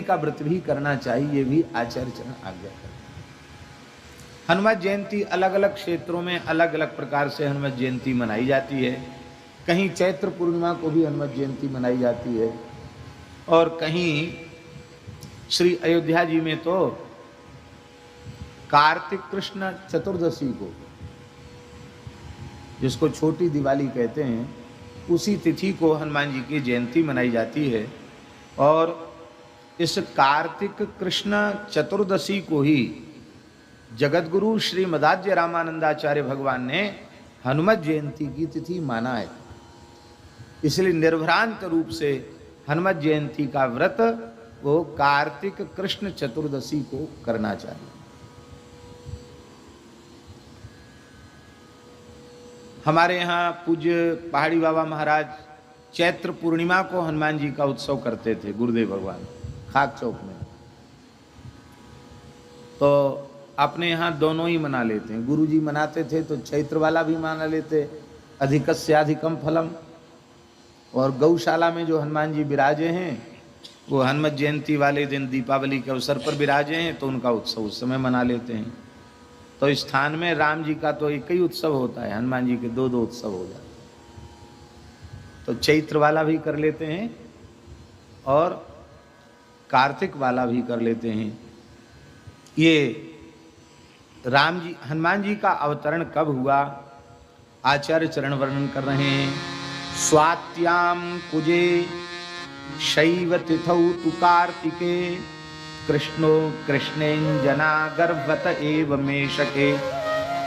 का व्रत भी करना चाहिए, ये भी आचार्य चरण आज्ञा करते हैं। हनुमान जयंती अलग अलग क्षेत्रों में अलग अलग प्रकार से हनुमान जयंती मनाई जाती है। कहीं चैत्र पूर्णिमा को भी हनुमान जयंती मनाई जाती है और कहीं श्री अयोध्या जी में तो कार्तिक कृष्ण चतुर्दशी को, जिसको छोटी दिवाली कहते हैं, उसी तिथि को हनुमान जी की जयंती मनाई जाती है। और इस कार्तिक कृष्ण चतुर्दशी को ही जगतगुरु श्री मदाज्य रामानंदाचार्य भगवान ने हनुमत जयंती की तिथि माना है। इसलिए निर्भ्रांत रूप से हनुमत जयंती का व्रत वो कार्तिक कृष्ण चतुर्दशी को करना चाहिए। हमारे यहाँ पूज्य पहाड़ी बाबा महाराज चैत्र पूर्णिमा को हनुमान जी का उत्सव करते थे, गुरुदेव भगवान खाक चौक में। तो अपने यहाँ दोनों ही मना लेते हैं। गुरु जी मनाते थे तो चैत्र वाला भी मना लेते, अधिकस्याधिकम फलम। और गौशाला में जो हनुमान जी विराजे हैं वो हनुमत जयंती वाले दिन दीपावली के अवसर पर विराजे हैं, तो उनका उत्सव उस समय मना लेते हैं। तो इस स्थान में राम जी का तो एक ही उत्सव होता है, हनुमान जी के दो दो उत्सव हो जाते। तो चैत्र वाला भी कर लेते हैं और कार्तिक वाला भी कर लेते हैं। ये राम जी हनुमान जी का अवतरण कब हुआ, आचार्य चरण वर्णन कर रहे हैं। स्वात्याम कुजे शैव तिथौ तु कार्तिके कृष्णो कृष्णेञ्जना गर्भत एव मेषके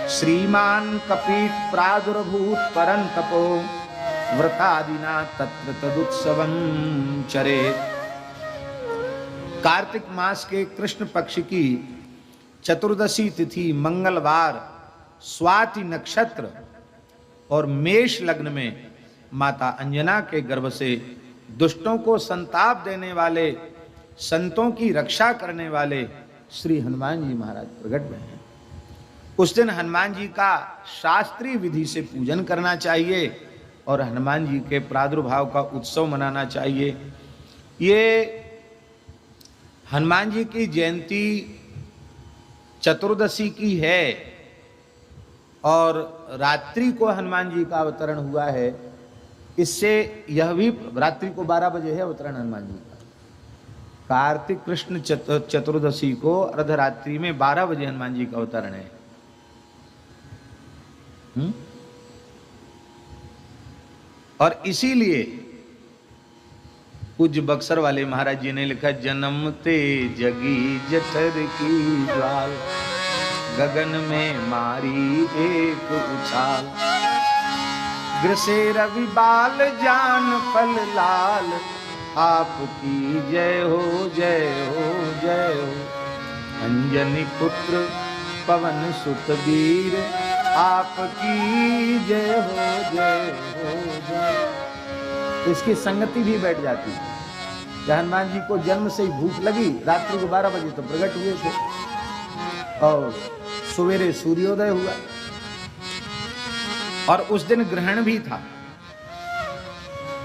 श्रीमान कपीट प्रादुर्भूत परंतपो व्रतादिना तत्र तदुत्सवं चरेत्। कार्तिक मास के कृष्ण पक्ष की चतुर्दशी तिथि मंगलवार स्वाति नक्षत्र और मेष लग्न में माता अंजना के गर्भ से दुष्टों को संताप देने वाले, संतों की रक्षा करने वाले श्री हनुमान जी महाराज प्रकट हुए हैं। उस दिन हनुमान जी का शास्त्रीय विधि से पूजन करना चाहिए और हनुमान जी के प्रादुर्भाव का उत्सव मनाना चाहिए। ये हनुमान जी की जयंती चतुर्दशी की है और रात्रि को हनुमान जी का अवतरण हुआ है। इससे यह भी रात्रि को 12 बजे है अवतरण हनुमान जी का। कार्तिक कृष्ण चतुर्दशी को अर्धरात्रि में 12 बजे हनुमान जी का अवतरण है। और इसीलिए पूज्य बक्सर वाले महाराज जी ने लिखा, जन्मते जगी जठर की ज्वाल गगन में मारी एक उछाल ग्रसे रवि बाल जान फल लाल आपकी जय हो जय हो जय हो। अंजनी पुत्र पवन सुत वीर आपकी जय हो जय हो जय। इसकी संगति भी बैठ जाती है। हनुमान जी को जन्म से ही भूख लगी, रात्रि को 12 बजे तो प्रकट हुए थे और सवेरे सूर्योदय हुआ और उस दिन ग्रहण भी था।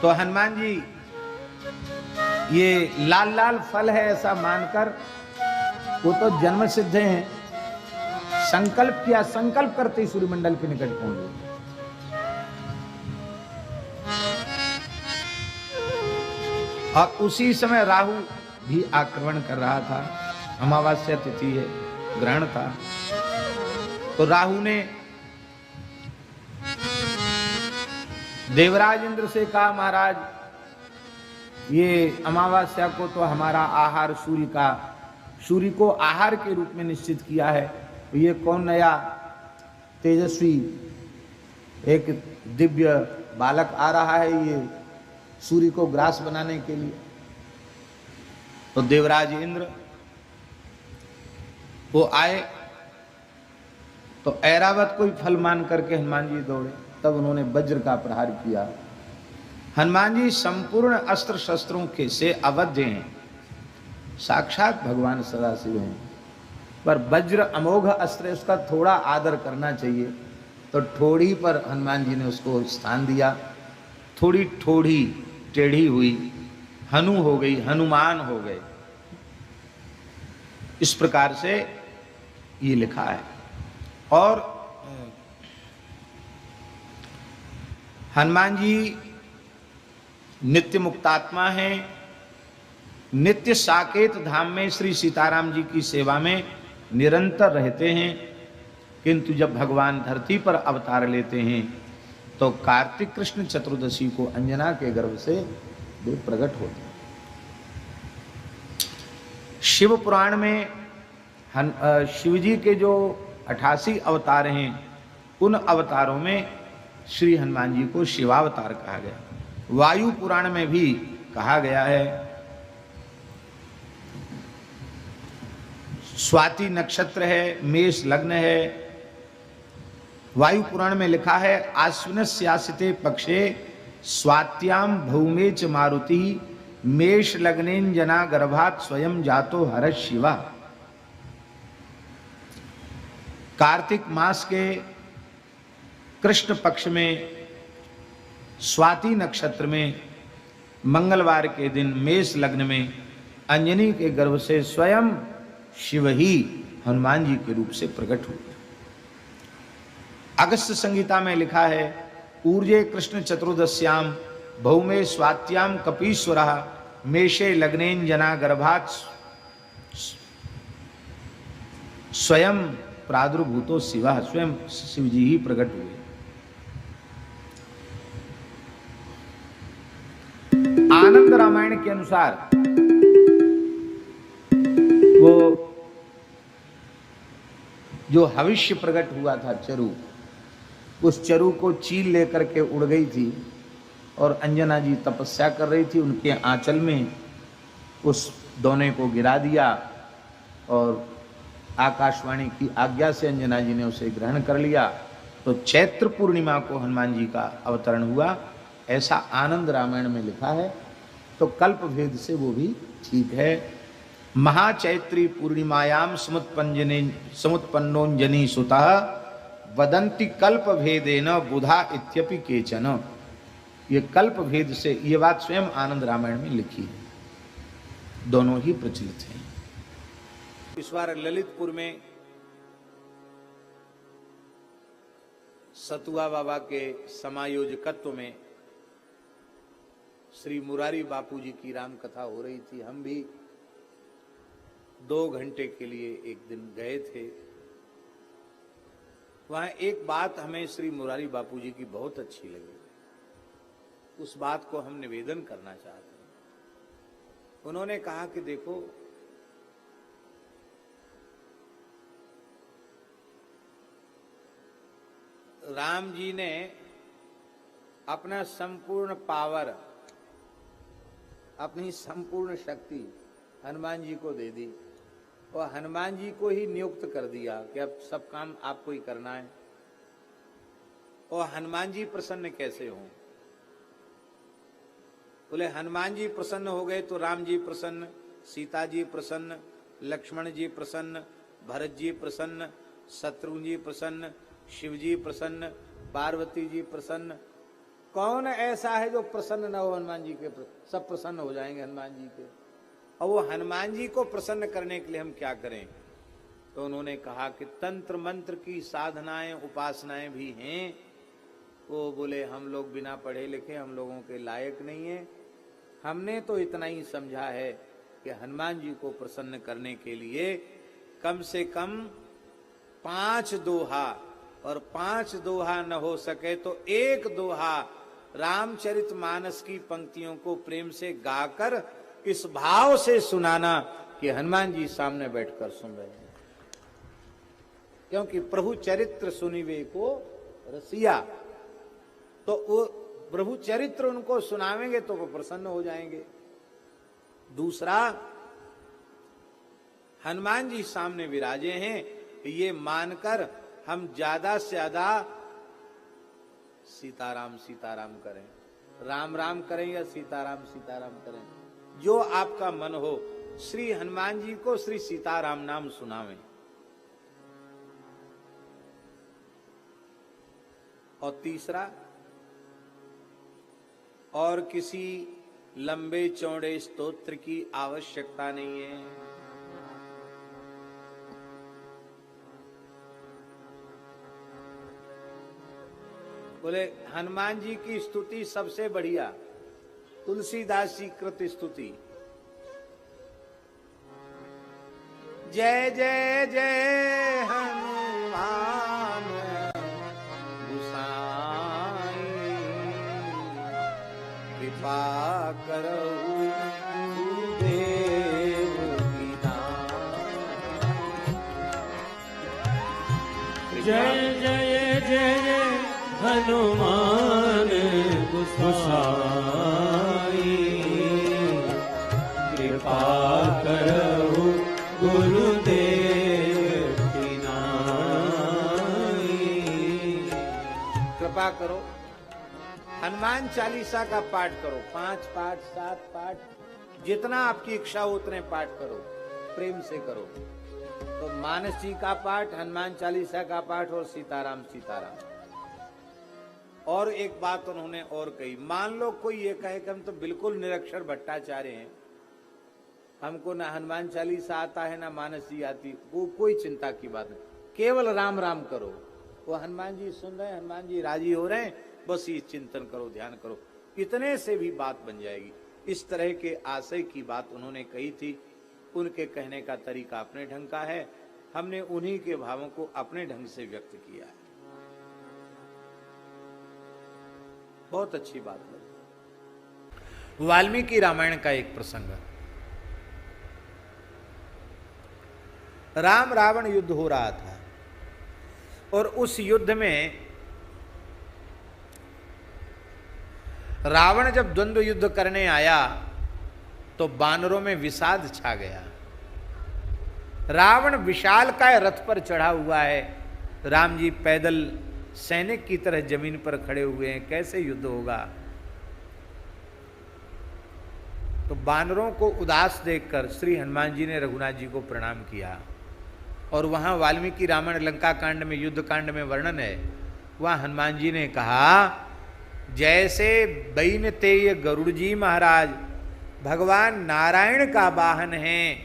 तो हनुमान जी ये लाल लाल फल है ऐसा मानकर वो तो जन्म सिद्ध हैं। संकल्प किया, संकल्प करते ही सूर्यमंडल के निकट पहुंच गए। और उसी समय राहु भी आक्रमण कर रहा था। अमावस्या तिथि है, ग्रहण था। तो राहु ने देवराज इंद्र से कहा, महाराज ये अमावस्या को तो हमारा आहार सूर्य को आहार के रूप में निश्चित किया है। तो ये कौन नया तेजस्वी एक दिव्य बालक आ रहा है ये सूर्य को ग्रास बनाने के लिए। तो देवराज इंद्र वो आए तो ऐरावत कोई फल मान करके हनुमान जी दौड़े। तब उन्होंने वज्र का प्रहार किया। हनुमान जी संपूर्ण अस्त्र शस्त्रों के से अवध हैं, साक्षात भगवान सदाशिव हैं, पर वज्र अमोघ अस्त्र, उसका थोड़ा आदर करना चाहिए। तो ठोड़ी पर हनुमान जी ने उसको स्थान दिया। थोड़ी ठोड़ी टेढ़ी हुई, हनु हो गई, हनुमान हो गए। इस प्रकार से ये लिखा है। और हनुमान जी नित्य मुक्तात्मा हैं, नित्य साकेत धाम में श्री सीताराम जी की सेवा में निरंतर रहते हैं, किंतु जब भगवान धरती पर अवतार लेते हैं तो कार्तिक कृष्ण चतुर्दशी को अंजना के गर्भ से वे प्रकट होते हैं। शिव पुराण में शिव जी के जो 88 अवतार हैं, उन अवतारों में श्री हनुमान जी को शिवावतार कहा गया। वायु पुराण में भी कहा गया है। स्वाति नक्षत्र है, मेष लग्न है। वायु पुराण में लिखा है, आश्विनस्यासिते पक्षे स्वात्याम भौमे च मारुति मेष लग्नेंजना गर्भात स्वयं जातो हर शिवा। कार्तिक मास के कृष्ण पक्ष में स्वाति नक्षत्र में मंगलवार के दिन मेष लग्न में अंजनी के गर्भ से स्वयं शिव ही हनुमान जी के रूप से प्रकट हुए। अगस्त संहिता में लिखा है, ऊर्जे कृष्ण चतुर्दश्याम भौमे स्वात्याम कपीश्वरः मेषे लग्नेंजना गर्भात् स्वयं प्रादुर्भूतो शिवः। स्वयं शिव जी ही प्रकट हुए। आनंद रामायण के अनुसार वो जो भविष्य प्रकट हुआ था चरु, उस चरु को चील लेकर के उड़ गई थी और अंजना जी तपस्या कर रही थी। उनके आंचल में उस दोने को गिरा दिया और आकाशवाणी की आज्ञा से अंजना जी ने उसे ग्रहण कर लिया। तो चैत्र पूर्णिमा को हनुमान जी का अवतरण हुआ, ऐसा आनंद रामायण में लिखा है। तो कल्प भेद से वो भी ठीक है। महाचैत्री पूर्णिमायाम समुत्पन्नोंजनी सुतः वदंती कल्प भेदेन बुधा इत्यपि केचन। ये कल्प भेद से, ये बात स्वयं आनंद रामायण में लिखी है, दोनों ही प्रचलित हैं। इस बार ललितपुर में सतुआ बाबा के समायोजकत्व में श्री मुरारी बापू जी की राम कथा हो रही थी। हम भी 2 घंटे के लिए एक दिन गए थे। वहां एक बात हमें श्री मुरारी बापू जी की बहुत अच्छी लगी, उस बात को हम निवेदन करना चाहते हैं। उन्होंने कहा कि देखो, राम जी ने अपना संपूर्ण पावर, अपनी संपूर्ण शक्ति हनुमान जी को दे दी और हनुमान जी को ही नियुक्त कर दिया कि अब सब काम आपको ही करना है। और हनुमान जी प्रसन्न कैसे हों? बोले हनुमान जी प्रसन्न हो गए तो राम जी प्रसन्न, सीता जी प्रसन्न, लक्ष्मण जी प्रसन्न, भरत जी प्रसन्न, शत्रुघ्न जी प्रसन्न, शिव जी प्रसन्न, पार्वती जी प्रसन्न। कौन ऐसा है जो प्रसन्न न हो हनुमान जी के? सब प्रसन्न हो जाएंगे हनुमान जी के। और वो हनुमान जी को प्रसन्न करने के लिए हम क्या करें? तो उन्होंने कहा कि तंत्र मंत्र की साधनाएं, उपासनाएं भी हैं। वो बोले हम लोग बिना पढ़े लिखे, हम लोगों के लायक नहीं है। हमने तो इतना ही समझा है कि हनुमान जी को प्रसन्न करने के लिए कम से कम 5 दोहा, और 5 दोहा न हो सके तो 1 दोहा रामचरितमानस की पंक्तियों को प्रेम से गाकर इस भाव से सुनाना कि हनुमान जी सामने बैठकर सुन रहे हैं। क्योंकि प्रभु चरित्र सुनिवे को रसिया, तो वो प्रभु चरित्र उनको सुनावेंगे तो वो प्रसन्न हो जाएंगे। दूसरा, हनुमान जी सामने विराजे हैं, ये मानकर हम ज्यादा से ज्यादा सीताराम सीताराम करें, राम राम करें या सीताराम सीताराम करें, जो आपका मन हो। श्री हनुमान जी को श्री सीताराम नाम सुनावें। और तीसरा, और किसी लंबे चौड़े स्तोत्र की आवश्यकता नहीं है। बोले हनुमान जी की स्तुति सबसे बढ़िया, तुलसीदास जी कृत स्तुति। जय जय जय हनुमान गोसाई, कृपा करहु देव की नाई। जय जय जय हनुमान गोसाई, कृपा करहु गुरुदेव की नाई। कृपा करो, हनुमान चालीसा का पाठ करो, 5 पाठ 7 पाठ, जितना आपकी इच्छा हो उतने पाठ करो, प्रेम से करो। तो मानस जी का पाठ, हनुमान चालीसा का पाठ और सीताराम सीताराम। और एक बात उन्होंने और कही, मान लो कोई ये कहे कि हम तो बिल्कुल निरक्षर भट्टाचार्य हैं, हमको ना हनुमान चालीसा आता है ना मानस जी आती, वो कोई चिंता की बात नहीं, केवल राम राम करो। वो हनुमान जी सुन रहे हैं, हनुमान जी राजी हो रहे हैं, बस ये चिंतन करो, ध्यान करो, इतने से भी बात बन जाएगी। इस तरह के आशय की बात उन्होंने कही थी। उनके कहने का तरीका अपने ढंग का है, हमने उन्हीं के भावों को अपने ढंग से व्यक्त किया है। बहुत अच्छी बात लगी। वाल्मीकि रामायण का एक प्रसंग, राम रावण युद्ध हो रहा था और उस युद्ध में रावण जब द्वंद्व युद्ध करने आया तो बानरों में विषाद छा गया। रावण विशालकाय रथ पर चढ़ा हुआ है, राम जी पैदल सैनिक की तरह जमीन पर खड़े हुए हैं, कैसे युद्ध होगा। तो बानरों को उदास देखकर श्री हनुमान जी ने रघुनाथ जी को प्रणाम किया। और वहां वाल्मीकि रामायण लंका कांड में, युद्ध कांड में वर्णन है, वहां हनुमान जी ने कहा, जैसे बैन तेय गरुड़ जी महाराज भगवान नारायण का वाहन है,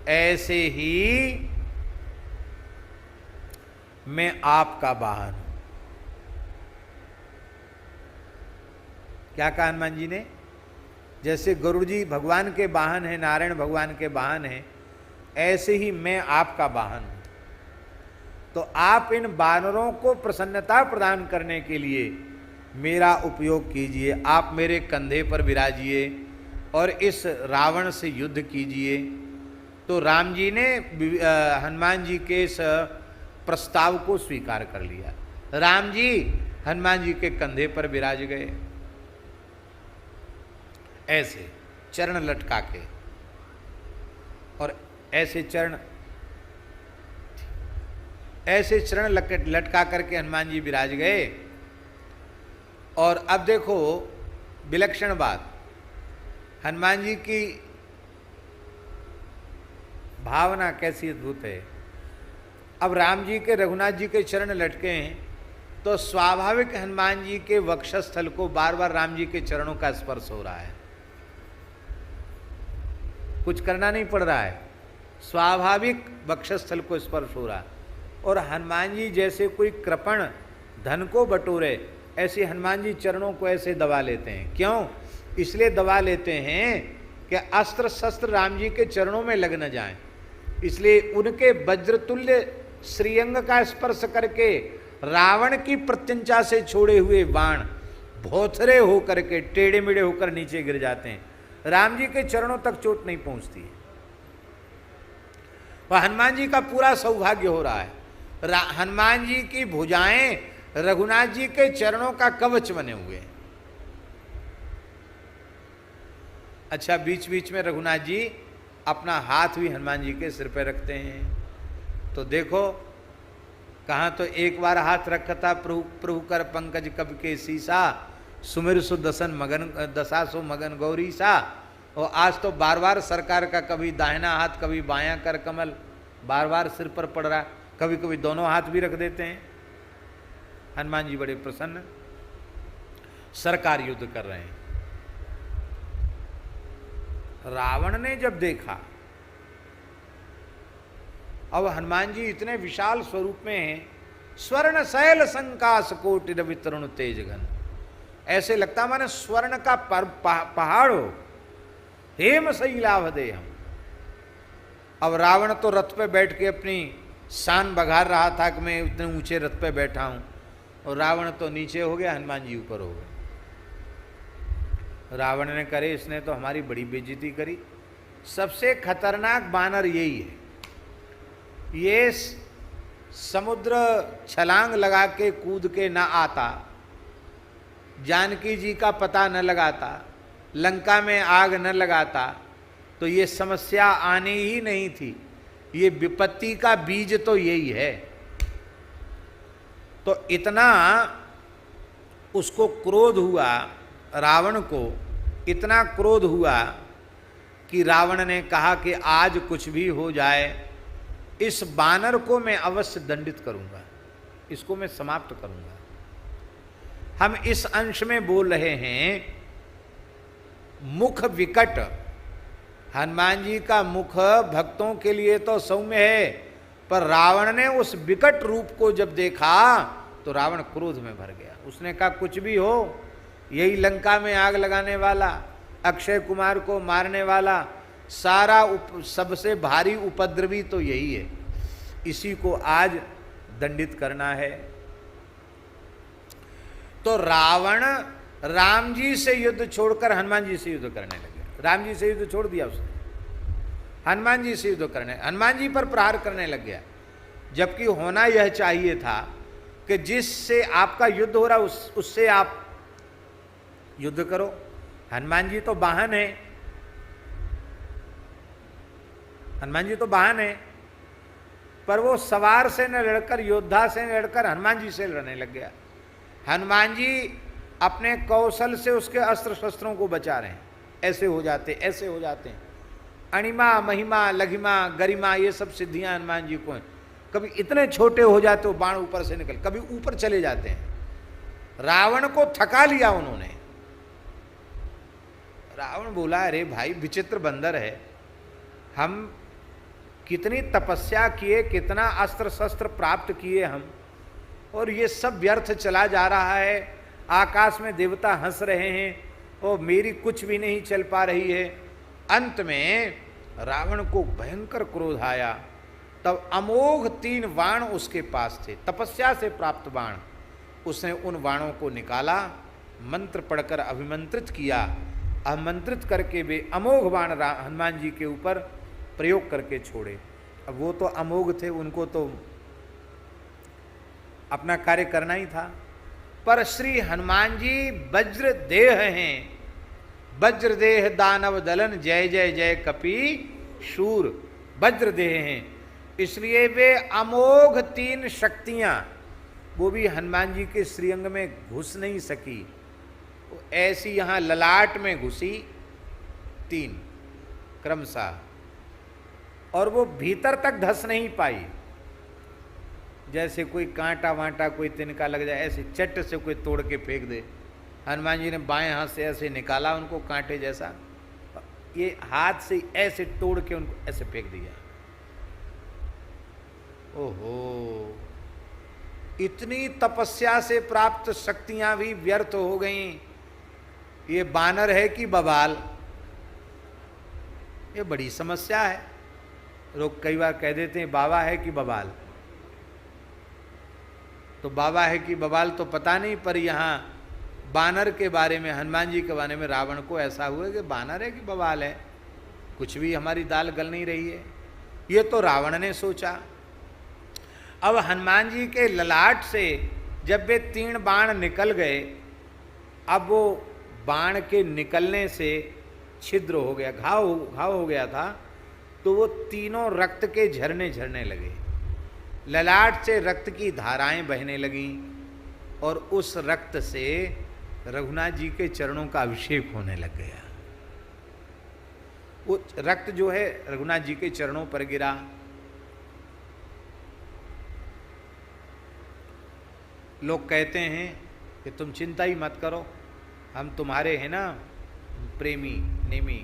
ऐसे ही मैं आपका वाहन हूं। क्या कहा हनुमान जी ने? जैसे गरुड़ जी भगवान के वाहन है, नारायण भगवान के वाहन है, ऐसे ही मैं आपका वाहन हूं। तो आप इन बानरों को प्रसन्नता प्रदान करने के लिए मेरा उपयोग कीजिए, आप मेरे कंधे पर विराजिए और इस रावण से युद्ध कीजिए। तो राम जी ने हनुमान जी के इस प्रस्ताव को स्वीकार कर लिया। राम जी हनुमान जी के कंधे पर विराज गए, ऐसे चरण लटका के, और ऐसे चरण लटका करके हनुमान जी विराज गए। और अब देखो विलक्षण बात, हनुमान जी की भावना कैसी अद्भुत है। अब राम जी के, रघुनाथ जी के चरण लटके हैं तो स्वाभाविक हनुमान जी के वक्षस्थल को बार बार राम जी के चरणों का स्पर्श हो रहा है, कुछ करना नहीं पड़ रहा है, स्वाभाविक वक्षस्थल को स्पर्श हो रहा है। और हनुमान जी जैसे कोई कृपण धन को बटोरे, ऐसे हनुमान जी चरणों को ऐसे दबा लेते हैं। क्यों? इसलिए दबा लेते हैं कि अस्त्र शस्त्र राम जी के चरणों में लग न जाएं, इसलिए उनके वज्रतुल्य श्रीअंग का स्पर्श करके रावण की प्रत्यंचा से छोड़े हुए बाण भोथरे होकर के टेढ़े मेढ़े होकर नीचे गिर जाते हैं, राम जी के चरणों तक चोट नहीं पहुंचती है। वह हनुमान जी का पूरा सौभाग्य हो रहा है, हनुमान जी की भुजाएं रघुनाथ जी के चरणों का कवच बने हुए हैं। अच्छा, बीच बीच में रघुनाथ जी अपना हाथ भी हनुमान जी के सिर पर रखते हैं। तो देखो, कहाँ तो एक बार हाथ रखा था, प्रभु कर पंकज कब के सीसा, सुमिर सुदसन मगन दसासो मगन गौरी सा। और आज तो बार बार सरकार का कभी दाहिना हाथ कभी बायां कर कमल बार बार सिर पर पड़ रहा, कभी कभी दोनों हाथ भी रख देते हैं। हनुमान जी बड़े प्रसन्न, सरकार युद्ध कर रहे हैं। रावण ने जब देखा, अब हनुमान जी इतने विशाल स्वरूप में हैं स्वर्ण शैल संकाश कोटि रवि तरुण तेज घन। ऐसे लगता माने स्वर्ण का पहाड़ हो, हेम शैलाभ दे हम। अब रावण तो रथ पे बैठ के अपनी शान बघार रहा था कि मैं इतने ऊंचे रथ पे बैठा हूं, और रावण तो नीचे हो गया, हनुमान जी ऊपर हो गए। रावण ने करे, इसने तो हमारी बड़ी बेइज्जती करी। सबसे खतरनाक बानर यही है। ये समुद्र छलांग लगा के कूद के ना आता, जानकी जी का पता न लगाता, लंका में आग न लगाता, तो ये समस्या आनी ही नहीं थी। ये विपत्ति का बीज तो यही है। तो इतना उसको क्रोध हुआ, रावण को इतना क्रोध हुआ कि रावण ने कहा कि आज कुछ भी हो जाए, इस बानर को मैं अवश्य दंडित करूंगा, इसको मैं समाप्त करूंगा। हम इस अंश में बोल रहे हैं मुख विकट। हनुमान जी का मुख भक्तों के लिए तो सौम्य है, पर रावण ने उस विकट रूप को जब देखा तो रावण क्रोध में भर गया। उसने कहा कुछ भी हो, यही लंका में आग लगाने वाला, अक्षय कुमार को मारने वाला, सारा सबसे भारी उपद्रवी तो यही है, इसी को आज दंडित करना है। तो रावण राम जी से युद्ध छोड़कर हनुमान जी से युद्ध करने लगे। राम जी से युद्ध छोड़ दिया उसने, हनुमान जी से युद्ध करने, हनुमान जी पर प्रहार करने लग गया। जबकि होना यह चाहिए था कि जिससे आपका युद्ध हो रहा उससे आप युद्ध करो। हनुमान जी तो वाहन है, हनुमान जी तो वाहन है, पर वो सवार से न लड़कर, योद्धा से न लड़कर हनुमान जी से लड़ने लग गया। हनुमान जी अपने कौशल से उसके अस्त्र शस्त्रों को बचा रहे हैं। ऐसे हो जाते, ऐसे हो जाते हैं। अणिमा, महिमा, लघिमा, गरिमा, ये सब सिद्धियां हनुमान जी को हैं। कभी इतने छोटे हो जाते हो बाण ऊपर से निकल, कभी ऊपर चले जाते हैं। रावण को थका लिया उन्होंने। रावण बोला अरे भाई विचित्र बंदर है, हम कितनी तपस्या किए, कितना अस्त्र शस्त्र प्राप्त किए हम, और ये सब व्यर्थ चला जा रहा है। आकाश में देवता हंस रहे हैं और मेरी कुछ भी नहीं चल पा रही है। अंत में रावण को भयंकर क्रोध आया। तब अमोघ 3 बाण उसके पास थे, तपस्या से प्राप्त बाण। उसने उन बाणों को निकाला, मंत्र पढ़कर अभिमंत्रित किया। आमंत्रित करके वे अमोघ बाण हनुमान जी के ऊपर प्रयोग करके छोड़े। अब वो तो अमोघ थे, उनको तो अपना कार्य करना ही था। पर श्री हनुमान जी वज्र देह हैं, वज्र देह दानव दलन, जय जय जय कपि शूर, वज्र देह हैं। इसलिए वे अमोघ 3 शक्तियां वो भी हनुमान जी के श्रीअंग में घुस नहीं सकी, वो ऐसी यहां ललाट में घुसी 3 क्रमशः, और वो भीतर तक धस नहीं पाई। जैसे कोई कांटा वांटा कोई तिनका लग जाए, ऐसे चट से कोई तोड़ के फेंक दे। हनुमान जी ने बाएं हाथ से ऐसे निकाला उनको कांटे जैसा, ये हाथ से ऐसे तोड़ के उनको ऐसे फेंक दिया। ओहो, इतनी तपस्या से प्राप्त शक्तियां भी व्यर्थ हो गईं। ये बानर है कि बवाल, ये बड़ी समस्या है। लोग कई बार कह देते हैं बाबा है कि बवाल, तो बाबा है कि बवाल तो पता नहीं, पर यहाँ बानर के बारे में, हनुमान जी के बारे में रावण को ऐसा हुआ कि बानर है कि बवाल है, कुछ भी हमारी दाल गल नहीं रही है। ये तो रावण ने सोचा। अब हनुमान जी के ललाट से जब वे 3 बाण निकल गए, अब वो बाण के निकलने से छिद्र हो गया, घाव हो गया था, तो वो तीनों रक्त के झरने झरने लगे। ललाट से रक्त की धाराएं बहने लगीं, और उस रक्त से रघुनाथ जी के चरणों का अभिषेक होने लग गया। वो रक्त जो है रघुनाथ जी के चरणों पर गिरा। लोग कहते हैं कि तुम चिंता ही मत करो, हम तुम्हारे हैं ना प्रेमी नेमी।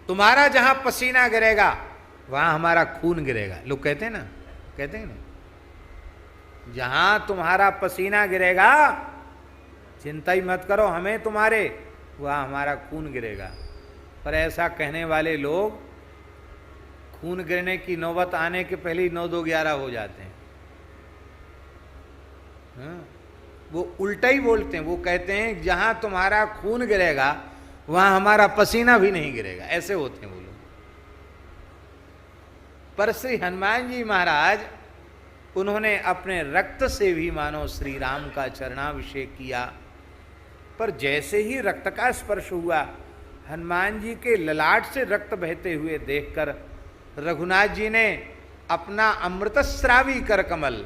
तुम्हारा जहां पसीना गिरेगा वहां हमारा खून गिरेगा। लोग कहते हैं ना, कहते हैं ना, जहां तुम्हारा पसीना गिरेगा चिंता ही मत करो, हमें तुम्हारे वहां हमारा खून गिरेगा। पर ऐसा कहने वाले लोग खून गिरने की नौबत आने के पहले ही 9-2-11 हो जाते हैं। हाँ? वो उल्टा ही बोलते हैं, वो कहते हैं जहां तुम्हारा खून गिरेगा वहां हमारा पसीना भी नहीं गिरेगा, ऐसे होते हैं वो लोग। पर श्री हनुमान जी महाराज, उन्होंने अपने रक्त से भी मानो श्री राम का चरणाभिषेक किया। पर जैसे ही रक्त का स्पर्श हुआ, हनुमान जी के ललाट से रक्त बहते हुए देखकर रघुनाथ जी ने अपना अमृतस्रावी करकमल,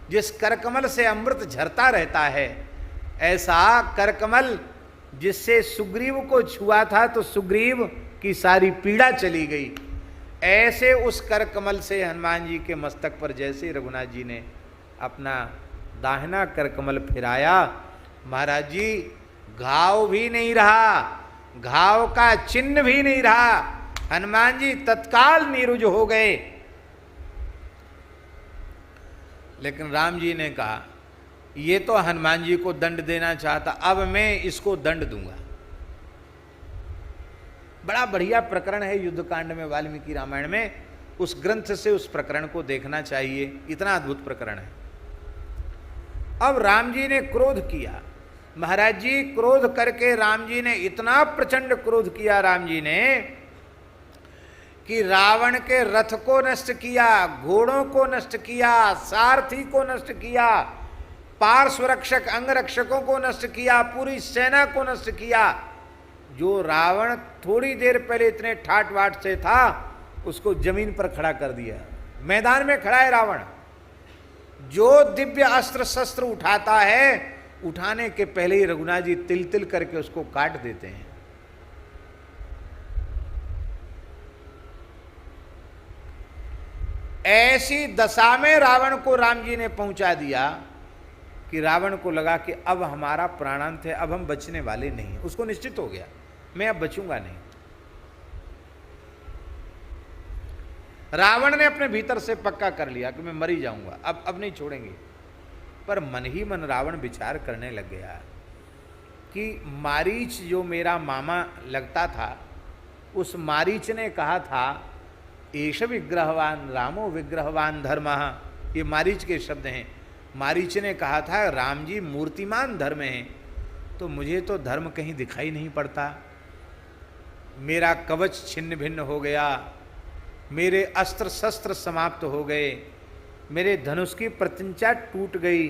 जिस करकमल से अमृत झरता रहता है, ऐसा करकमल जिससे सुग्रीव को छुआ था तो सुग्रीव की सारी पीड़ा चली गई, ऐसे उस करकमल से हनुमान जी के मस्तक पर जैसे रघुनाथ जी ने अपना दाहिना करकमल फिराया, महाराज जी घाव भी नहीं रहा, घाव का चिन्ह भी नहीं रहा। हनुमान जी तत्काल नीरुज हो गए। लेकिन राम जी ने कहा, ये तो हनुमान जी को दंड देना चाहता, अब मैं इसको दंड दूंगा। बड़ा बढ़िया प्रकरण है युद्धकांड में, वाल्मीकि रामायण में, उस ग्रंथ से उस प्रकरण को देखना चाहिए, इतना अद्भुत प्रकरण है। अब राम जी ने क्रोध किया, महाराज जी क्रोध करके राम जी ने इतना प्रचंड क्रोध किया, राम जी ने, कि रावण के रथ को नष्ट किया, घोड़ों को नष्ट किया, सारथी को नष्ट किया, पार्श्वरक्षक अंगरक्षकों को नष्ट किया, पूरी सेना को नष्ट किया। जो रावण थोड़ी देर पहले इतने ठाट वाट से था, उसको जमीन पर खड़ा कर दिया। मैदान में खड़ा है रावण। जो दिव्य अस्त्र शस्त्र उठाता है, उठाने के पहले ही रघुनाथ जी तिल तिल करके उसको काट देते हैं। ऐसी दशा में रावण को राम जी ने पहुंचा दिया कि रावण को लगा कि अब हमारा प्राणांत है, अब हम बचने वाले नहीं। उसको निश्चित हो गया, मैं अब बचूंगा नहीं। रावण ने अपने भीतर से पक्का कर लिया कि मैं मर ही जाऊंगा, अब नहीं छोड़ेंगे। पर मन ही मन रावण विचार करने लग गया कि मारीच जो मेरा मामा लगता था, उस मारीच ने कहा था, एष विग्रहवान रामो विग्रहवान धर्मः, ये मारीच के शब्द हैं। मारीच ने कहा था राम जी मूर्तिमान धर्म हैं, तो मुझे तो धर्म कहीं दिखाई नहीं पड़ता। मेरा कवच छिन्न भिन्न हो गया, मेरे अस्त्र शस्त्र समाप्त हो गए, मेरे धनुष की प्रत्यंचा टूट गई,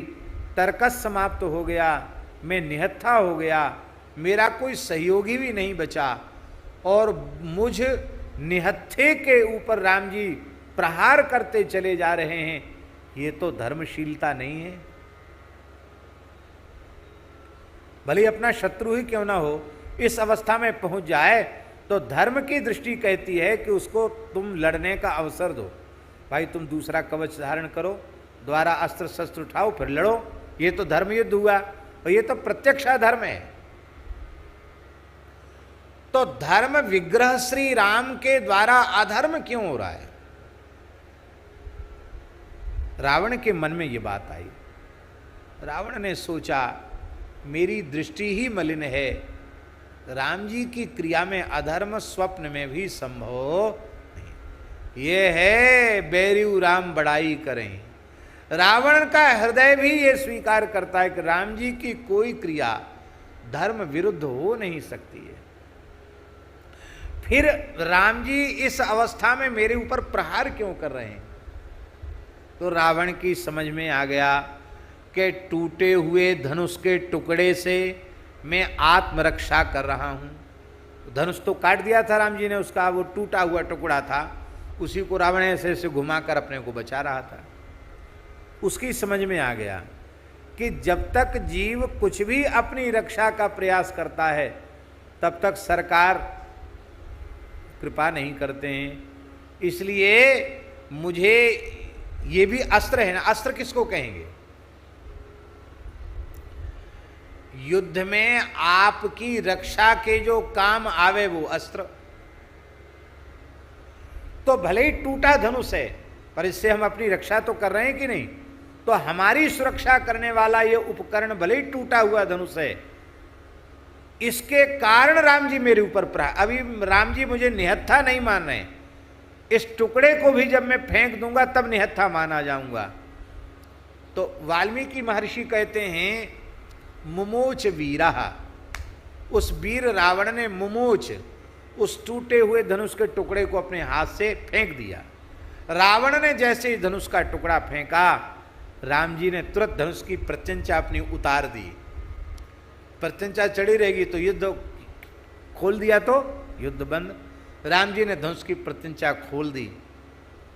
तर्कस समाप्त हो गया, मैं निहत्था हो गया, मेरा कोई सहयोगी भी नहीं बचा, और मुझ निहत्थे के ऊपर राम जी प्रहार करते चले जा रहे हैं। ये तो धर्मशीलता नहीं है। भले अपना शत्रु ही क्यों ना हो, इस अवस्था में पहुंच जाए तो धर्म की दृष्टि कहती है कि उसको तुम लड़ने का अवसर दो। भाई तुम दूसरा कवच धारण करो, द्वारा अस्त्र शस्त्र उठाओ, फिर लड़ो। ये तो धर्म युद्ध हुआ, और ये तो प्रत्यक्ष धर्म है। तो धर्म विग्रह श्री राम के द्वारा अधर्म क्यों हो रहा है? रावण के मन में ये बात आई। रावण ने सोचा, मेरी दृष्टि ही मलिन है, राम जी की क्रिया में अधर्म स्वप्न में भी संभव नहीं। ये है बैरियू राम बड़ाई करें। रावण का हृदय भी ये स्वीकार करता है कि राम जी की कोई क्रिया धर्म विरुद्ध हो नहीं सकती है। फिर राम जी इस अवस्था में मेरे ऊपर प्रहार क्यों कर रहे हैं? तो रावण की समझ में आ गया कि टूटे हुए धनुष के टुकड़े से मैं आत्मरक्षा कर रहा हूं। धनुष तो काट दिया था राम जी ने, उसका वो टूटा हुआ टुकड़ा था, उसी को रावण ऐसे ऐसे घुमाकर अपने को बचा रहा था। उसकी समझ में आ गया कि जब तक जीव कुछ भी अपनी रक्षा का प्रयास करता है, तब तक सरकार कृपा नहीं करते हैं। इसलिए मुझे ये भी अस्त्र है ना, अस्त्र किसको कहेंगे? युद्ध में आपकी रक्षा के जो काम आवे वो अस्त्र। तो भले ही टूटा धनुष है, पर इससे हम अपनी रक्षा तो कर रहे हैं कि नहीं। तो हमारी सुरक्षा करने वाला ये उपकरण भले ही टूटा हुआ धनुष है, इसके कारण राम जी मेरे ऊपर अभी राम जी मुझे निहत्था नहीं मान रहे। इस टुकड़े को भी जब मैं फेंक दूंगा तब निहत्था माना जाऊंगा। तो वाल्मीकि महर्षि कहते हैं मुमोच वीरा, उस वीर रावण ने मुमोच, उस टूटे हुए धनुष के टुकड़े को अपने हाथ से फेंक दिया। रावण ने जैसे ही धनुष का टुकड़ा फेंका, राम जी ने तुरंत धनुष की प्रत्यंचा अपनी उतार दी। प्रत्यंचा चढ़ी रहेगी तो युद्ध, खोल दिया तो युद्ध बंद। राम जी ने धनुष की प्रत्यंचा खोल दी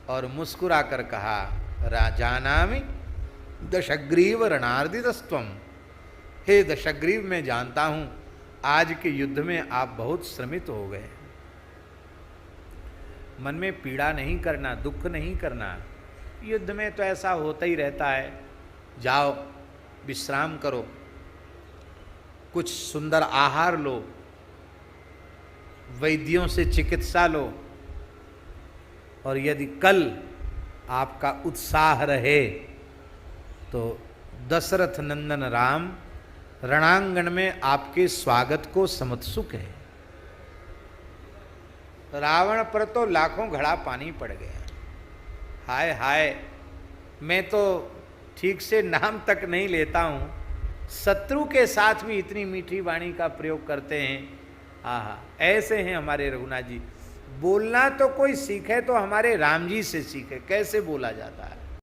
और मुस्कुरा कर कहा, राजानामि दशग्रीव रणार्दितस्त्वम, हे दशग्रीव मैं जानता हूं आज के युद्ध में आप बहुत श्रमित हो गए। मन में पीड़ा नहीं करना, दुख नहीं करना, युद्ध में तो ऐसा होता ही रहता है। जाओ विश्राम करो, कुछ सुंदर आहार लो, वैद्यों से चिकित्सा लो, और यदि कल आपका उत्साह रहे तो दशरथ नंदन राम रणांगण में आपके स्वागत को समुत्सुक है। रावण पर तो लाखों घड़ा पानी पड़ गया। हाय हाय, मैं तो ठीक से नाम तक नहीं लेता हूँ, शत्रु के साथ भी इतनी मीठी वाणी का प्रयोग करते हैं। आहा, ऐसे हैं हमारे रघुनाथ जी। बोलना तो कोई सीखे तो हमारे राम जी से सीखे, कैसे बोला जाता है।